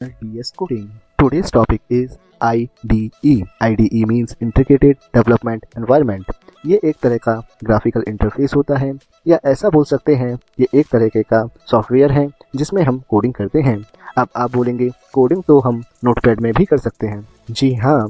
DS Coding. Today's topic is IDE. IDE means Integrated Development Environment. ये एक तरह का ग्राफिकल इंटरफेस होता है या ऐसा बोल सकते हैं ये एक तरह का सॉफ्टवेयर है जिसमें हम कोडिंग करते हैं। अब आप बोलेंगे कोडिंग तो हम नोटपैड में भी कर सकते हैं। जी हाँ,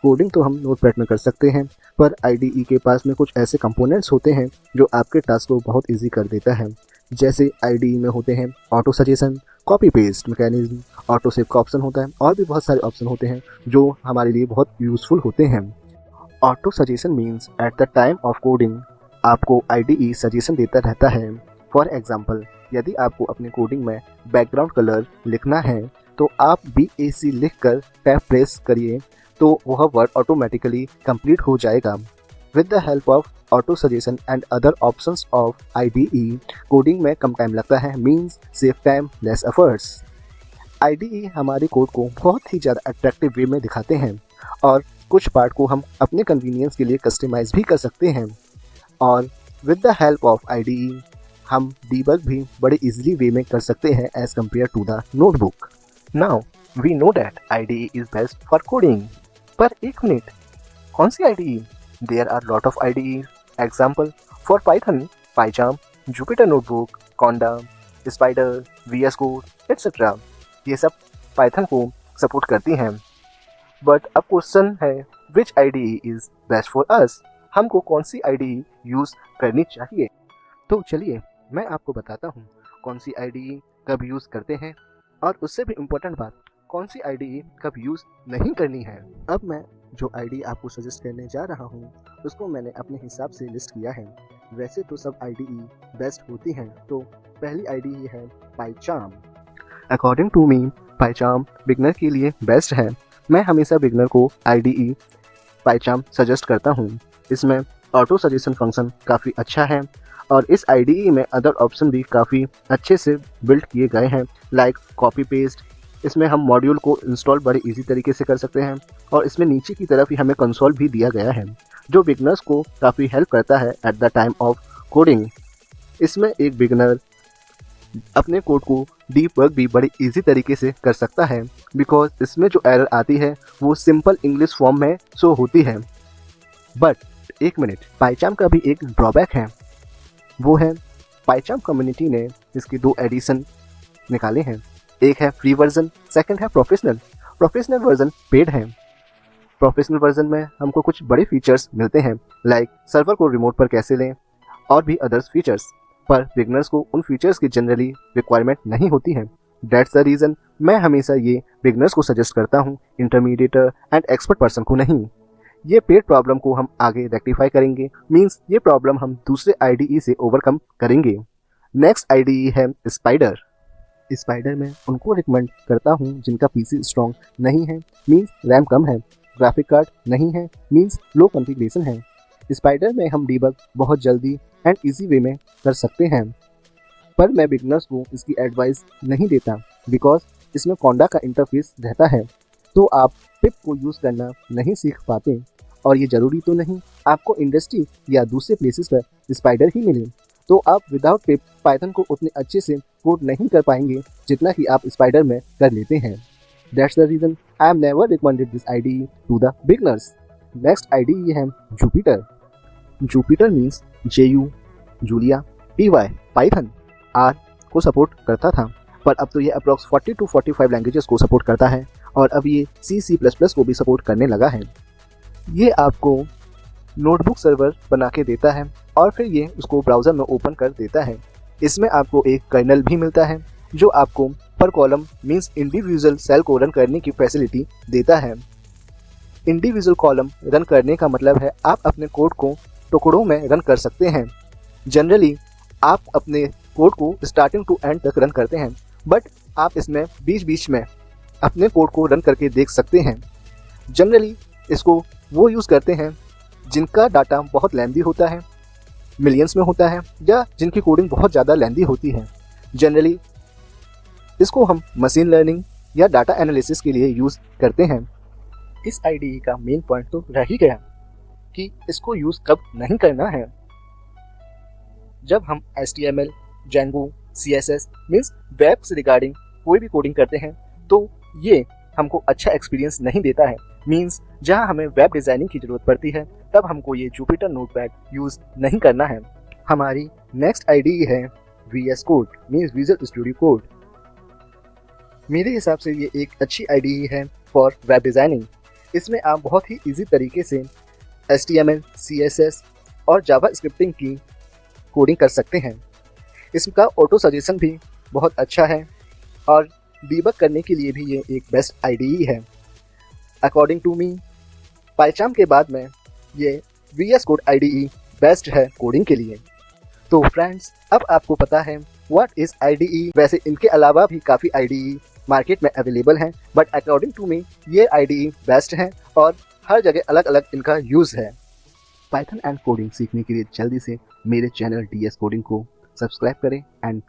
कोडिंग तो हम नोटपैड में कर सकते हैं, पर IDE के पास में कुछ ऐसे कंपोनेंट्स होते हैं जो आपके टास्क को बहुत ईजी कर देता है। जैसे IDE में होते हैं auto suggestion, copy paste mechanism, auto save का ऑप्शन होता है और भी बहुत सारे ऑप्शन होते हैं जो हमारे लिए बहुत यूजफुल होते हैं। Auto suggestion means at the time of coding आपको IDE सजेशन देता रहता है। फॉर एग्जाम्पल, यदि आपको अपने कोडिंग में बैकग्राउंड कलर लिखना है तो आप BAC लिख कर टैब प्रेस करिए तो वह वर्ड ऑटोमेटिकली कंप्लीट हो जाएगा। With the help of auto suggestion and other options of IDE, coding में कम टाइम लगता है, means save time less efforts. IDE हमारे कोड को बहुत ही ज़्यादा अट्रैक्टिव वे में दिखाते हैं और कुछ पार्ट को हम अपने कन्वीनियंस के लिए कस्टमाइज भी कर सकते हैं। और with the help of IDE हम डीबग भी बड़े इजीली वे में कर सकते हैं as compare to the notebook. Now we know that IDE is best for coding. पर एक मिनट, कौन सी IDE? There are lot of IDEs. Example for Python, PyCharm, Jupyter Notebook, Conda, Spider, VS Code, etc. ये सब Python को support करती हैं। But अब question है which IDE is best for us? हमको कौन सी IDE यूज़ करनी चाहिए? तो चलिए मैं आपको बताता हूँ कौन सी IDE कब यूज़ करते हैं और उससे भी इम्पोर्टेंट बात, कौन सी IDE कब यूज़ नहीं करनी है। अब मैं जो IDE आपको सजेस्ट करने जा रहा हूँ उसको मैंने अपने हिसाब से लिस्ट किया है। वैसे तो सब IDE बेस्ट होती हैं, तो पहली IDE है PyCharm। According to me PyCharm beginner के लिए बेस्ट है। मैं हमेशा बिगनर को IDE PyCharm सजेस्ट करता हूँ। इसमें ऑटो सजेशन फंक्शन काफ़ी अच्छा है और इस IDE में अदर ऑप्शन भी काफ़ी अच्छे से बिल्ड किए गए हैं, लाइक कॉपी पेस्ट। इसमें हम मॉड्यूल को इंस्टॉल बड़े इजी तरीके से कर सकते हैं और इसमें नीचे की तरफ ही हमें कंसोल भी दिया गया है जो बिगनर्स को काफ़ी हेल्प करता है at the time of coding. इसमें एक बिगनर अपने कोड को डीबग भी बड़े इजी तरीके से कर सकता है, बिकॉज इसमें जो एरर आती है वो सिंपल इंग्लिश फॉर्म में शो होती है। बट एक मिनट, PyCharm का भी एक ड्रॉबैक है, वो है PyCharm कम्युनिटी ने इसके 2 एडिशन निकाले हैं। एक है फ्री वर्जन, सेकंड है प्रोफेशनल। प्रोफेशनल वर्जन पेड है। प्रोफेशनल वर्जन में हमको कुछ बड़े फीचर्स मिलते हैं, लाइक सर्वर को रिमोट पर कैसे लें और भी अदर्स फीचर्स, पर बिगनर्स को उन फीचर्स की जनरली रिक्वायरमेंट नहीं होती है। दैट्स द रीज़न मैं हमेशा ये बिगनर्स को सजेस्ट करता हूँ, इंटरमीडिएटर एंड एक्सपर्ट पर्सन को नहीं। ये पेड प्रॉब्लम को हम आगे रेक्टिफाई करेंगे, मीन्स ये प्रॉब्लम हम दूसरे IDE से ओवरकम करेंगे। नेक्स्ट IDE है स्पाइडर। स्पाइडर में उनको रिकमेंड करता हूँ जिनका PC स्ट्रॉन्ग नहीं है, मीन्स रैम कम है, ग्राफिक कार्ड नहीं है, मीन्स लो कॉन्फ़िगरेशन है। स्पाइडर में हम डीबग बहुत जल्दी एंड इजी वे में कर सकते हैं, पर मैं बिगनर्स को इसकी एडवाइस नहीं देता, बिकॉज इसमें कॉन्डा का इंटरफेस रहता है तो आप पिप को यूज़ करना नहीं सीख पाते और ये ज़रूरी तो नहीं आपको इंडस्ट्री या दूसरे प्लेसेस पर स्पाइडर ही मिले, तो आप विदाउट पिप पाइथन को उतने अच्छे से कोड नहीं कर पाएंगे जितना कि आप स्पाइडर में कर लेते हैं। That's the reason I am never recommended this IDE to the beginners. Next IDE है Jupyter. Jupyter means JU Julia, PY Python, R को सपोर्ट करता था, पर अब तो ये अप्रॉक्स 40 to 45 लैंग्वेजेस को सपोर्ट करता है और अब ये C++ को भी सपोर्ट करने लगा है। ये आपको नोटबुक सर्वर बना के देता है और फिर ये उसको ब्राउज़र में ओपन कर देता है। इसमें आपको एक कर्नल भी मिलता है जो आपको पर कॉलम मीन्स इंडिविजुअल सेल को रन करने की फैसिलिटी देता है। इंडिविजुअल कॉलम रन करने का मतलब है आप अपने कोड को टुकड़ों में रन कर सकते हैं। जनरली आप अपने कोड को स्टार्टिंग टू एंड तक रन करते हैं, बट आप इसमें बीच बीच में अपने कोड को रन करके देख सकते हैं। जनरली इसको वो यूज़ करते हैं जिनका डाटा बहुत लेंदी होता है, मिलियंस में होता है, या जिनकी कोडिंग बहुत ज़्यादा लेंदी होती है। जनरली इसको हम मशीन लर्निंग या डाटा एनालिसिस के लिए यूज़ करते हैं। इस IDE का मेन पॉइंट तो रह ही गया कि इसको यूज़ कब नहीं करना है। जब हम HTML, Django, CSS means web से रिगार्डिंग कोई भी कोडिंग करते हैं तो ये हमको अच्छा एक्सपीरियंस नहीं देता है। मीन्स जहाँ हमें वेब डिज़ाइनिंग की ज़रूरत पड़ती है तब हमको ये जुपिटर नोटपैड यूज़ नहीं करना है। हमारी नेक्स्ट आईडीई है VS code means visual studio code. मेरे हिसाब से ये एक अच्छी आईडीई है फॉर वेब डिज़ाइनिंग। इसमें आप बहुत ही इजी तरीके से HTML, CSS और जावा स्क्रिप्टिंग की कोडिंग कर सकते हैं। इसका ऑटो सजेशन भी बहुत अच्छा है और डीबग करने के लिए भी ये एक बेस्ट आईडीई है। अकॉर्डिंग टू मी, पाइचाम के बाद में ये VS कोड आईडीई बेस्ट है कोडिंग के लिए। तो फ्रेंड्स, अब आपको पता है व्हाट इज़ आईडीई। वैसे इनके अलावा भी काफ़ी आईडीई मार्केट में अवेलेबल हैं, बट अकॉर्डिंग टू मी ये आईडीई बेस्ट हैं और हर जगह अलग अलग इनका यूज़ है। पाइथन एंड कोडिंग सीखने के लिए जल्दी से मेरे चैनल DS कोडिंग को सब्सक्राइब करें एंड